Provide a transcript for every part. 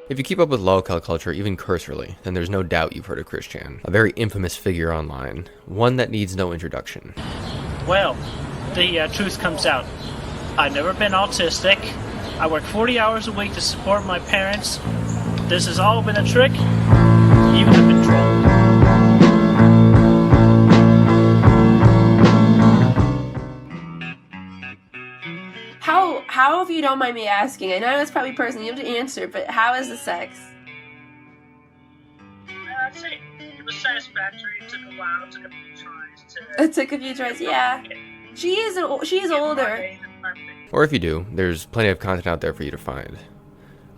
If you keep up with lolcow culture even cursorily, then there's no doubt you've heard of Chris Chan, a very infamous figure online, one that needs no introduction. Well, the truth comes out. I've never been autistic. I work 40 hours a week to support my parents. This has all been a trick. You have been trolled. How, if you don't mind me asking, I know it's probably personal, you have to answer, but how is the sex? I'd say it was satisfactory. It took a while. It took a few tries It took a few tries, yeah. She's older. Or if you do, there's plenty of content out there for you to find.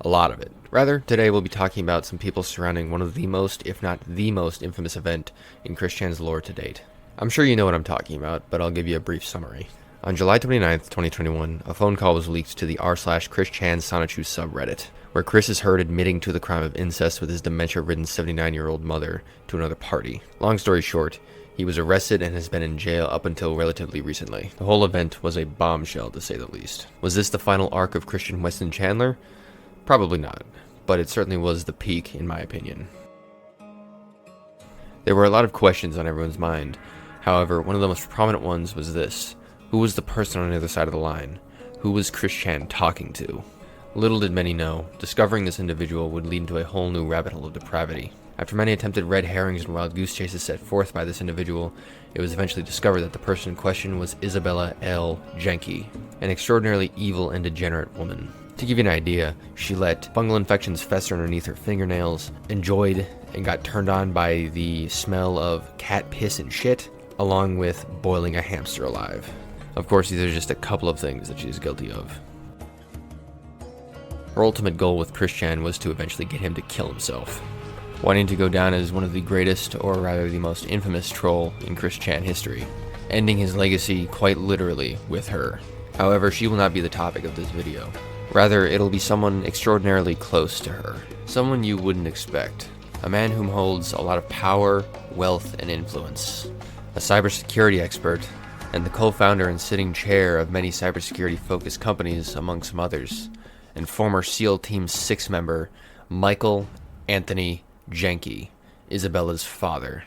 A lot of it. Rather, today we'll be talking about some people surrounding one of the most, if not the most infamous event in Chris Chan's lore to date. I'm sure you know what I'm talking about, but I'll give you a brief summary. On July 29th, 2021, a phone call was leaked to the r/Chris Chan Sonichu subreddit, where Chris is heard admitting to the crime of incest with his dementia-ridden 79-year-old mother to another party. Long story short, he was arrested and has been in jail up until relatively recently. The whole event was a bombshell, to say the least. Was this the final arc of Christian Weston Chandler? Probably not, but it certainly was the peak, in my opinion. There were a lot of questions on everyone's mind. However, one of the most prominent ones was this. Who was the person on the other side of the line? Who was Chris Chan talking to? Little did many know, discovering this individual would lead into a whole new rabbit hole of depravity. After many attempted red herrings and wild goose chases set forth by this individual, it was eventually discovered that the person in question was Isabella Janke, an extraordinarily evil and degenerate woman. To give you an idea, she let fungal infections fester underneath her fingernails, enjoyed and got turned on by the smell of cat piss and shit, along with boiling a hamster alive. Of course, these are just a couple of things that she's guilty of. Her ultimate goal with Chris Chan was to eventually get him to kill himself, wanting to go down as one of the greatest, or rather the most infamous troll in Chris Chan history, ending his legacy quite literally with her. However, she will not be the topic of this video. Rather, it'll be someone extraordinarily close to her, someone you wouldn't expect, a man whom holds a lot of power, wealth, and influence, a cybersecurity expert, and the co-founder and sitting chair of many cybersecurity-focused companies, among some others, and former SEAL Team 6 member Michael Anthony Janke, Isabella's father.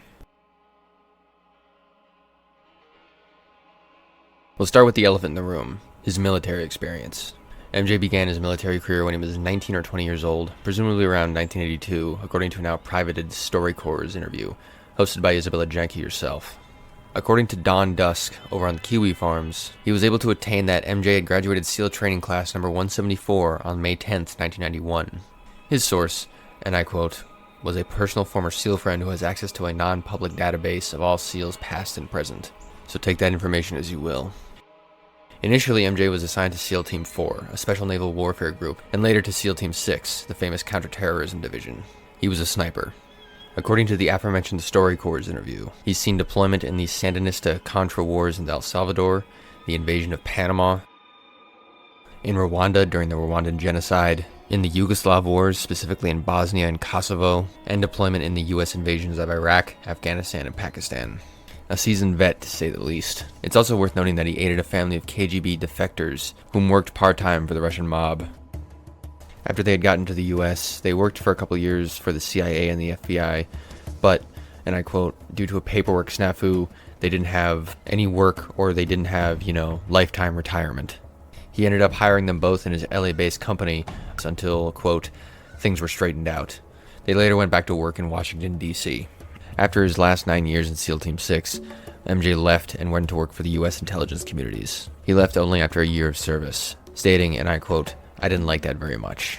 We'll start with the elephant in the room, his military experience. MJ began his military career when he was 19 or 20 years old, presumably around 1982, according to a now privated StoryCorps interview, hosted by Isabella Janke herself. According to Don Dusk over on the Kiwi Farms, he was able to attain that MJ had graduated SEAL training class number 174 on May 10th, 1991. His source, and I quote, was a personal former SEAL friend who has access to a non-public database of all SEALs past and present. So take that information as you will. Initially, MJ was assigned to SEAL Team 4, a special naval warfare group, and later to SEAL Team 6, the famous counterterrorism division. He was a sniper. According to the aforementioned StoryCorps interview, he's seen deployment in the Sandinista-Contra wars in El Salvador, the invasion of Panama, in Rwanda during the Rwandan genocide, in the Yugoslav wars, specifically in Bosnia and Kosovo, and deployment in the US invasions of Iraq, Afghanistan, and Pakistan. A seasoned vet, to say the least. It's also worth noting that he aided a family of KGB defectors whom worked part-time for the Russian mob. After they had gotten to the US, they worked for a couple years for the CIA and the FBI, but, and I quote, due to a paperwork snafu, they didn't have any work or they didn't have, lifetime retirement. He ended up hiring them both in his LA-based company until, quote, things were straightened out. They later went back to work in Washington, D.C. After his last 9 years in SEAL Team 6, MJ left and went to work for the U.S. intelligence communities. He left only after a year of service, stating, and I quote, I didn't like that very much.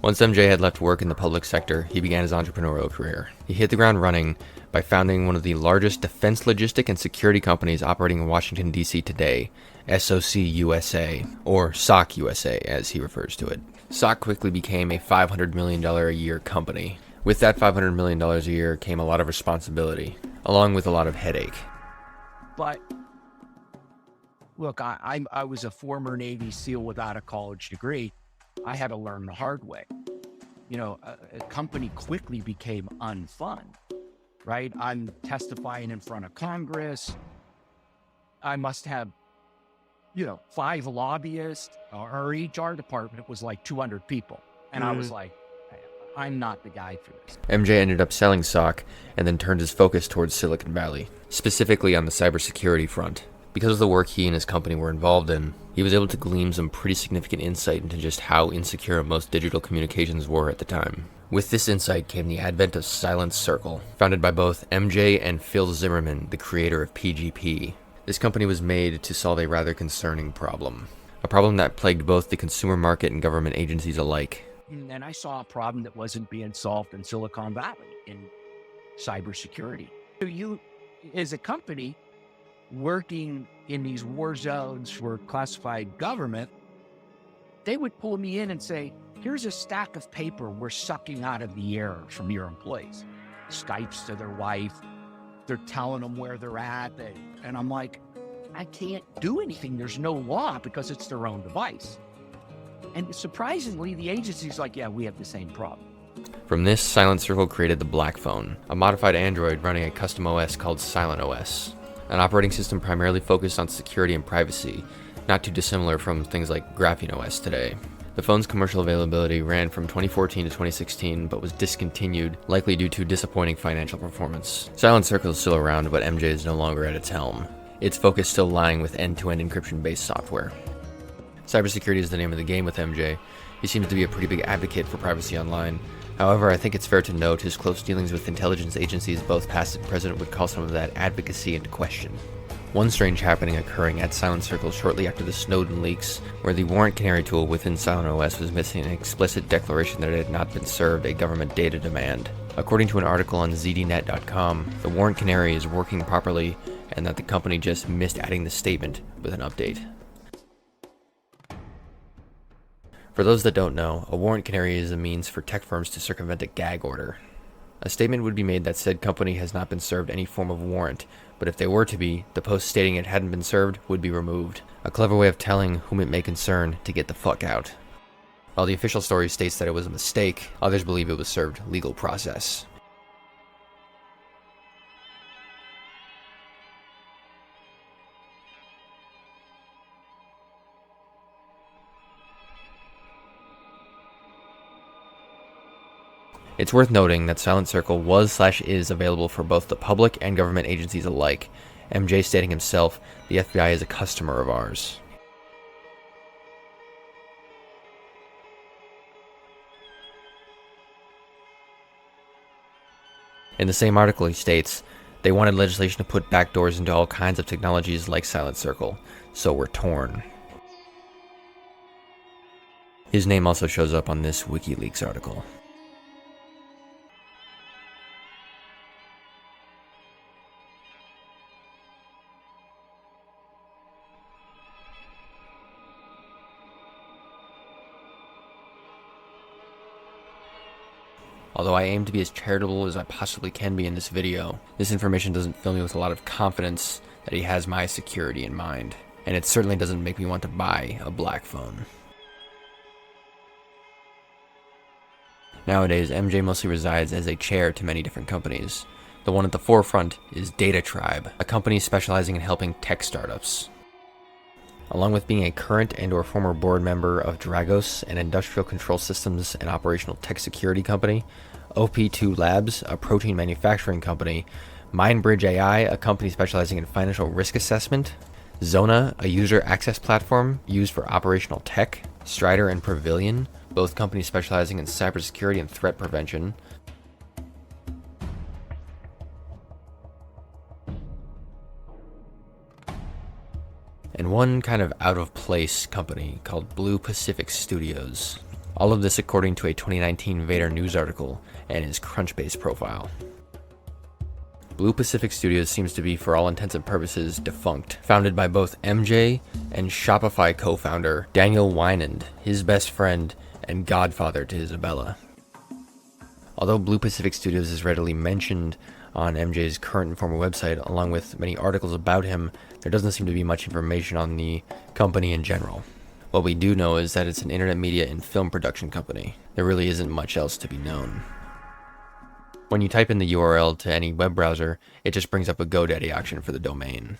Once MJ had left work in the public sector, he began his entrepreneurial career. He hit the ground running by founding one of the largest defense logistic and security companies operating in Washington, D.C. today, SOC USA, or SOC USA as he refers to it. SOC quickly became a $500 million a year company. With that $500 million a year came a lot of responsibility, along with a lot of headache. But look, I was a former Navy SEAL without a college degree. I had to learn the hard way. A company quickly became unfun, right? I'm testifying in front of Congress. I must have, 5 lobbyists. Our HR department was like 200 people. And I was like, I'm not the guy for this. MJ ended up selling SOC and then turned his focus towards Silicon Valley, specifically on the cybersecurity front. Because of the work he and his company were involved in, he was able to glean some pretty significant insight into just how insecure most digital communications were at the time. With this insight came the advent of Silent Circle, founded by both MJ and Phil Zimmerman, the creator of PGP. This company was made to solve a rather concerning problem, a problem that plagued both the consumer market and government agencies alike. And I saw a problem that wasn't being solved in Silicon Valley in cybersecurity. So you, as a company, working in these war zones for classified government, they would pull me in and say, here's a stack of paper we're sucking out of the air from your employees. Skypes to their wife, they're telling them where they're at. And I'm like, I can't do anything. There's no law because it's their own device. And surprisingly, the agency's like, yeah, we have the same problem. From this, Silent Circle created the Black Phone, a modified Android running a custom OS called Silent OS, an operating system primarily focused on security and privacy, not too dissimilar from things like Graphene OS today. The phone's commercial availability ran from 2014 to 2016, but was discontinued, likely due to disappointing financial performance. Silent Circle is still around, but MJ is no longer at its helm, its focus still lying with end-to-end encryption-based software. Cybersecurity is the name of the game with MJ. He seems to be a pretty big advocate for privacy online. However, I think it's fair to note his close dealings with intelligence agencies, both past and present, would call some of that advocacy into question. One strange happening occurring at Silent Circle shortly after the Snowden leaks, where the Warrant Canary tool within Silent OS was missing an explicit declaration that it had not been served a government data demand. According to an article on zdnet.com, the Warrant Canary is working properly, and that the company just missed adding the statement with an update. For those that don't know, a warrant canary is a means for tech firms to circumvent a gag order. A statement would be made that said company has not been served any form of warrant, but if they were to be, the post stating it hadn't been served would be removed. A clever way of telling whom it may concern to get the fuck out. While the official story states that it was a mistake, others believe it was served legal process. It's worth noting that Silent Circle was/is available for both the public and government agencies alike, MJ stating himself, the FBI is a customer of ours. In the same article he states, they wanted legislation to put backdoors into all kinds of technologies like Silent Circle, so we're torn. His name also shows up on this WikiLeaks article. Although I aim to be as charitable as I possibly can be in this video, this information doesn't fill me with a lot of confidence that he has my security in mind, and it certainly doesn't make me want to buy a Black Phone. Nowadays, MJ mostly resides as a chair to many different companies. The one at the forefront is Data Tribe, a company specializing in helping tech startups. Along with being a current and/or former board member of Dragos, an industrial control systems and operational tech security company, OP2 Labs, a protein manufacturing company, MindBridge AI, a company specializing in financial risk assessment, Zona, a user access platform used for operational tech, Strider and Pavilion, both companies specializing in cybersecurity and threat prevention, and one kind of out-of-place company called Blue Pacific Studios. All of this according to a 2019 Vader News article and his Crunchbase profile. Blue Pacific Studios seems to be, for all intents and purposes, defunct, founded by both MJ and Shopify co-founder Daniel Wynand, his best friend and godfather to Isabella. Although Blue Pacific Studios is readily mentioned on MJ's current and former website, along with many articles about him, there doesn't seem to be much information on the company in general. What we do know is that it's an internet media and film production company. There really isn't much else to be known. When you type in the URL to any web browser, it just brings up a GoDaddy auction for the domain.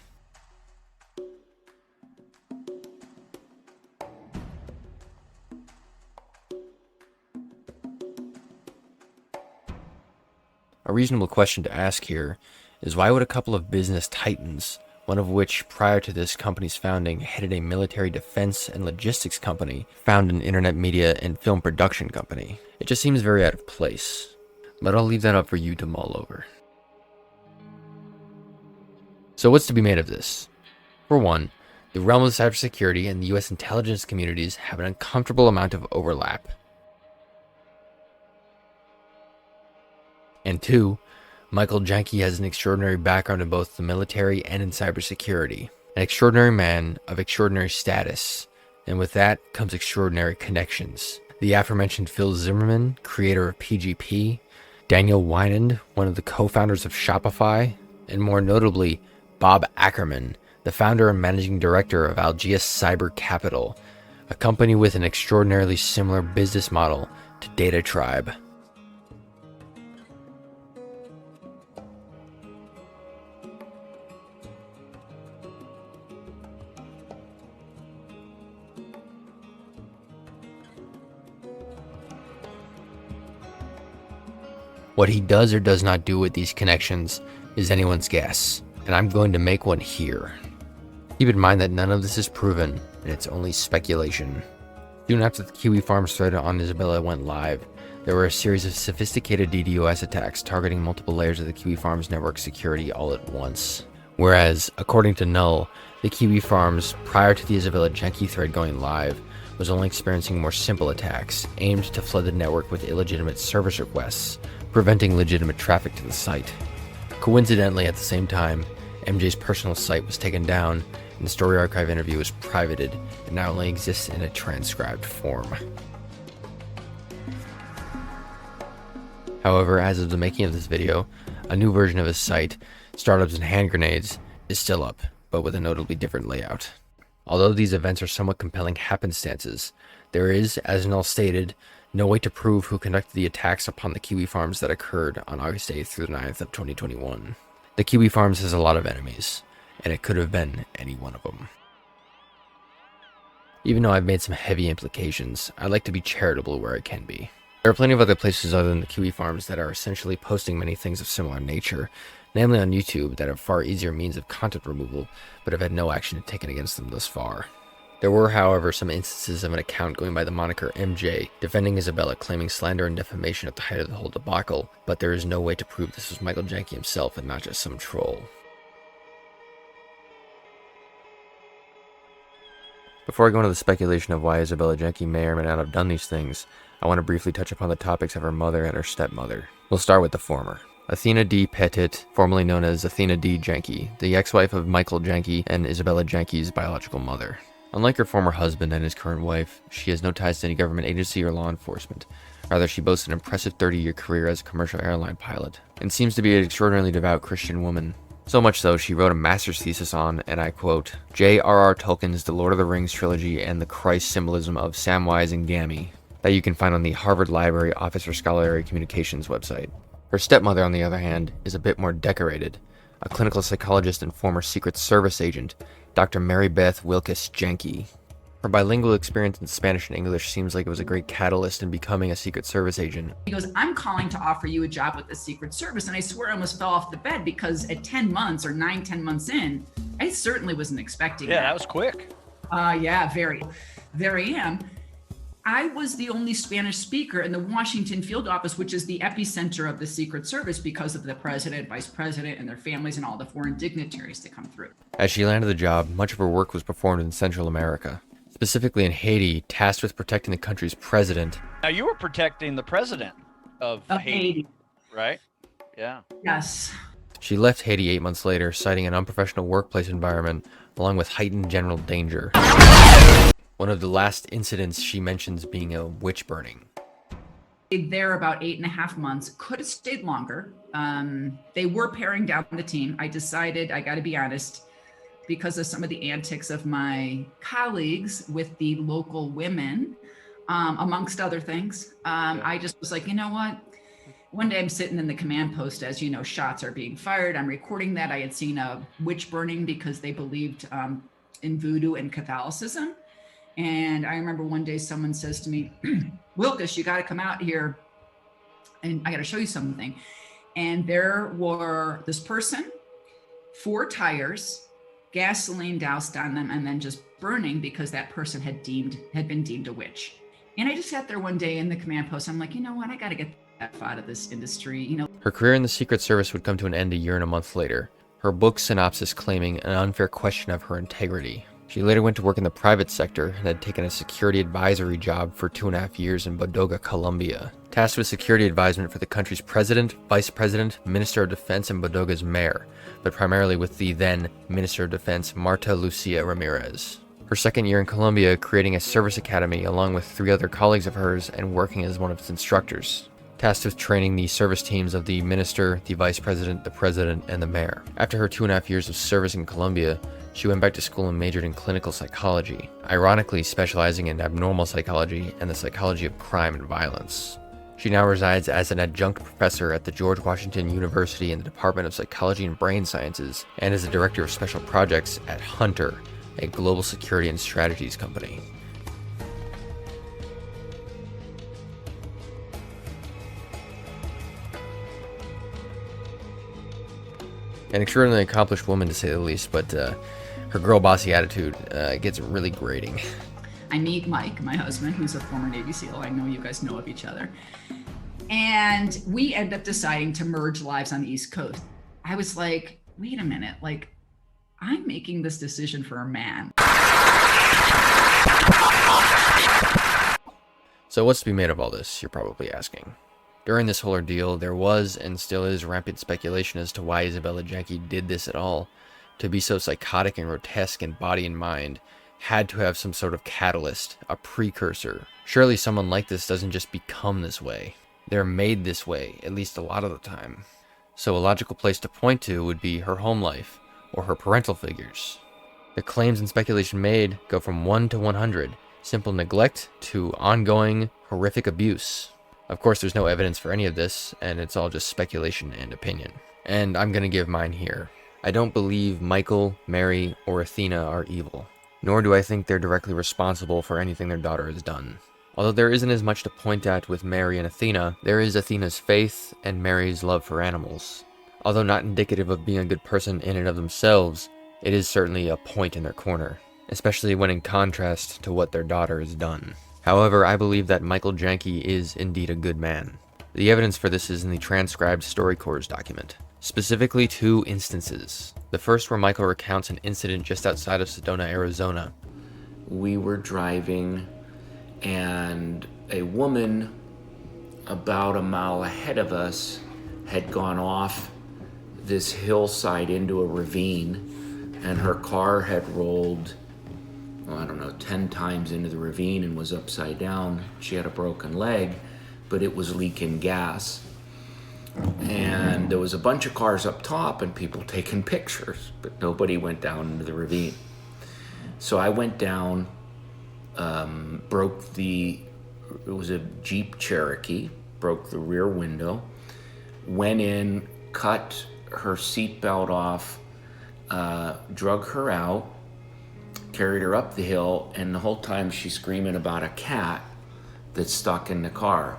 A reasonable question to ask here is why would a couple of business titans, one of which prior to this company's founding headed a military defense and logistics company, found an internet media and film production company? It just seems very out of place. But I'll leave that up for you to mull over. So what's to be made of this? For one, the realm of cybersecurity and the US intelligence communities have an uncomfortable amount of overlap. And two, Michael Janke has an extraordinary background in both the military and in cybersecurity. An extraordinary man of extraordinary status, and with that comes extraordinary connections. The aforementioned Phil Zimmerman, creator of PGP, Daniel Wynand, one of the co-founders of Shopify, and more notably, Bob Ackerman, the founder and managing director of Algeus Cyber Capital, a company with an extraordinarily similar business model to Data Tribe. What he does or does not do with these connections is anyone's guess, and I'm going to make one here. Keep in mind that none of this is proven, and it's only speculation. Soon after the Kiwi Farms thread on Isabella went live, there were a series of sophisticated DDoS attacks targeting multiple layers of the Kiwi Farms network security all at once. Whereas, according to Null, the Kiwi Farms, prior to the Isabella Janke thread going live, was only experiencing more simple attacks, aimed to flood the network with illegitimate service requests, preventing legitimate traffic to the site. Coincidentally, at the same time, MJ's personal site was taken down, and the Story Archive interview was privated and now only exists in a transcribed form. However, as of the making of this video, a new version of his site, Startups and Hand Grenades, is still up, but with a notably different layout. Although these events are somewhat compelling happenstances, there is, as Null stated, no way to prove who conducted the attacks upon the Kiwi Farms that occurred on August 8th through the 9th of 2021. The Kiwi Farms has a lot of enemies, and it could have been any one of them. Even though I've made some heavy implications, I like to be charitable where I can be. There are plenty of other places other than the Kiwi Farms that are essentially posting many things of similar nature, namely on YouTube, that have far easier means of content removal, but have had no action taken against them thus far. There were, however, some instances of an account going by the moniker MJ defending Isabella, claiming slander and defamation at the height of the whole debacle, but there is no way to prove this was Michael Janke himself and not just some troll. Before I go into the speculation of why Isabella Janke may or may not have done these things, I want to briefly touch upon the topics of her mother and her stepmother. We'll start with the former. Athena D. Pettit, formerly known as Athena D. Janke, the ex-wife of Michael Janke and Isabella Janke's biological mother. Unlike her former husband and his current wife, she has no ties to any government agency or law enforcement. Rather, she boasts an impressive 30-year career as a commercial airline pilot, and seems to be an extraordinarily devout Christian woman. So much so, she wrote a master's thesis on, and I quote, J.R.R. Tolkien's The Lord of the Rings trilogy and the Christ symbolism of Samwise and Gamgee, that you can find on the Harvard Library Office for Scholarly Communications website. Her stepmother, on the other hand, is a bit more decorated. A clinical psychologist and former Secret Service agent, Dr. Mary Beth Wilkes Janke. Her bilingual experience in Spanish and English seems like it was a great catalyst in becoming a Secret Service agent. He goes, I'm calling to offer you a job with the Secret Service. And I swear I almost fell off the bed because at 10 months or 10 months in, I certainly wasn't expecting that was quick. Yeah, very. There I am. I was the only Spanish speaker in the Washington field office, which is the epicenter of the Secret Service because of the president, vice president, and their families and all the foreign dignitaries that come through. As she landed the job, much of her work was performed in Central America, specifically in Haiti, tasked with protecting the country's president. Now, you were protecting the president of Haiti, right? Yeah. Yes. She left Haiti 8 months later, citing an unprofessional workplace environment, along with heightened general danger. One of the last incidents she mentions being a witch burning. There about 8.5 months, could have stayed longer. They were paring down the team. I decided, I got to be honest, because of some of the antics of my colleagues with the local women, amongst other things. I just was like, you know what? One day I'm sitting in the command post, as you know, shots are being fired. I'm recording that. I had seen a witch burning because they believed in voodoo and Catholicism. And I remember one day someone says to me, Wilkes, you got to come out here and I got to show you something. And there were this person, 4 tires, gasoline doused on them, and then just burning because that person had been deemed a witch. And I just sat there one day in the command post. I'm like, you know what? I got to get that out of this industry. You know, Her career in the Secret Service would come to an end a year and a month later, her book synopsis claiming an unfair question of her integrity. She later went to work in the private sector and had taken a security advisory job for 2.5 years in Bodoga, Colombia, tasked with security advisement for the country's president, vice president, minister of defense, and Bodoga's mayor, but primarily with the then Minister of Defense, Marta Lucia Ramirez. Her second year in Colombia, creating a service academy along with 3 other colleagues of hers and working as one of its instructors, tasked with training the service teams of the minister, the vice president, the president, and the mayor. After her 2.5 years of service in Colombia, she went back to school and majored in clinical psychology, ironically specializing in abnormal psychology and the psychology of crime and violence. She now resides as an adjunct professor at the George Washington University in the Department of Psychology and Brain Sciences, and is the director of special projects at Hunter, a global security and strategies company. An extraordinarily accomplished woman, to say the least, but her girl bossy attitude gets really grating. I meet Mike, my husband, who's a former Navy SEAL. I know you guys know of each other. And we end up deciding to merge lives on the East Coast. I was like, wait a minute, like, I'm making this decision for a man. So what's to be made of all this, you're probably asking. During this whole ordeal, there was and still is rampant speculation as to why Isabella Janke did this at all. To be so psychotic and grotesque in body and mind, had to have some sort of catalyst, a precursor. Surely someone like this doesn't just become this way. They're made this way, at least a lot of the time. So a logical place to point to would be her home life, or her parental figures. The claims and speculation made go from 1 to 100, simple neglect to ongoing, horrific abuse. Of course, there's no evidence for any of this, and it's all just speculation and opinion. And I'm gonna give mine here. I don't believe Michael, Mary, or Athena are evil, nor do I think they're directly responsible for anything their daughter has done. Although there isn't as much to point at with Mary and Athena, there is Athena's faith and Mary's love for animals. Although not indicative of being a good person in and of themselves, it is certainly a point in their corner, especially when in contrast to what their daughter has done. However, I believe that Michael Janke is indeed a good man. The evidence for this is in the transcribed StoryCorps document. Specifically 2 instances. The first where Michael recounts an incident just outside of Sedona, Arizona. We were driving and a woman about a mile ahead of us had gone off this hillside into a ravine, and her car had rolled, well, I don't know, 10 times into the ravine and was upside down. She had a broken leg, but it was leaking gas. And there was a bunch of cars up top and people taking pictures, but nobody went down into the ravine. So I went down, it was a Jeep Cherokee, broke the rear window, went in, cut her seatbelt off, drug her out, carried her up the hill, and the whole time she's screaming about a cat that's stuck in the car.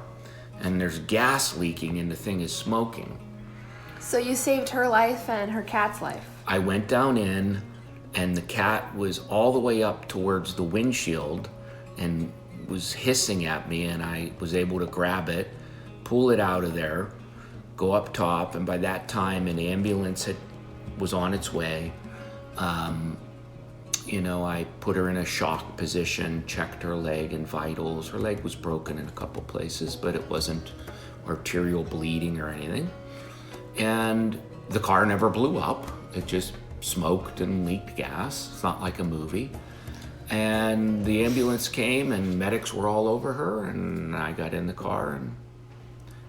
And there's gas leaking and the thing is smoking. So you saved her life and her cat's life. I went down in, and the cat was all the way up towards the windshield and was hissing at me, and I was able to grab it, pull it out of there, go up top, and by that time an ambulance was on its way. I put her in a shock position, checked her leg and vitals. Her leg was broken in a couple places, but it wasn't arterial bleeding or anything. And the car never blew up. It just smoked and leaked gas. It's not like a movie. And the ambulance came and medics were all over her, and I got in the car and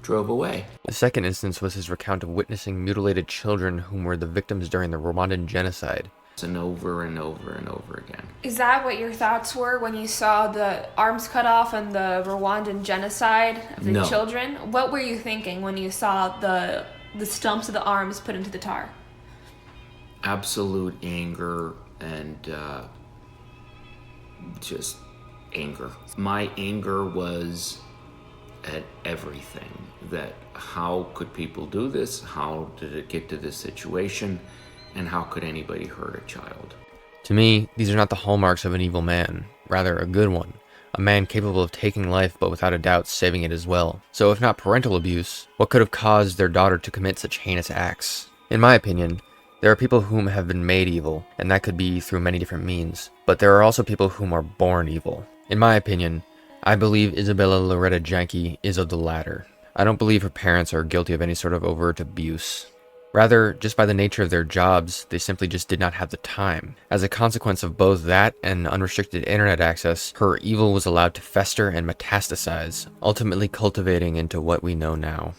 drove away. The second instance was his recount of witnessing mutilated children whom were the victims during the Rwandan genocide. And over and over and over again. Is that what your thoughts were when you saw the arms cut off and the Rwandan genocide of the children? What were you thinking when you saw the stumps of the arms put into the tar? Absolute anger and just anger. My anger was at everything. that how could people do this? How did it get to this situation? And how could anybody hurt a child? To me, these are not the hallmarks of an evil man, rather a good one. A man capable of taking life, but without a doubt saving it as well. So if not parental abuse, what could have caused their daughter to commit such heinous acts? In my opinion, there are people whom have been made evil, and that could be through many different means. But there are also people whom are born evil. In my opinion, I believe Isabella Loretta Janke is of the latter. I don't believe her parents are guilty of any sort of overt abuse. Rather, just by the nature of their jobs, they simply just did not have the time. As a consequence of both that and unrestricted internet access, her evil was allowed to fester and metastasize, ultimately cultivating into what we know now.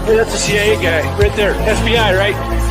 Hey, that's a CIA guy right there. FBI, right?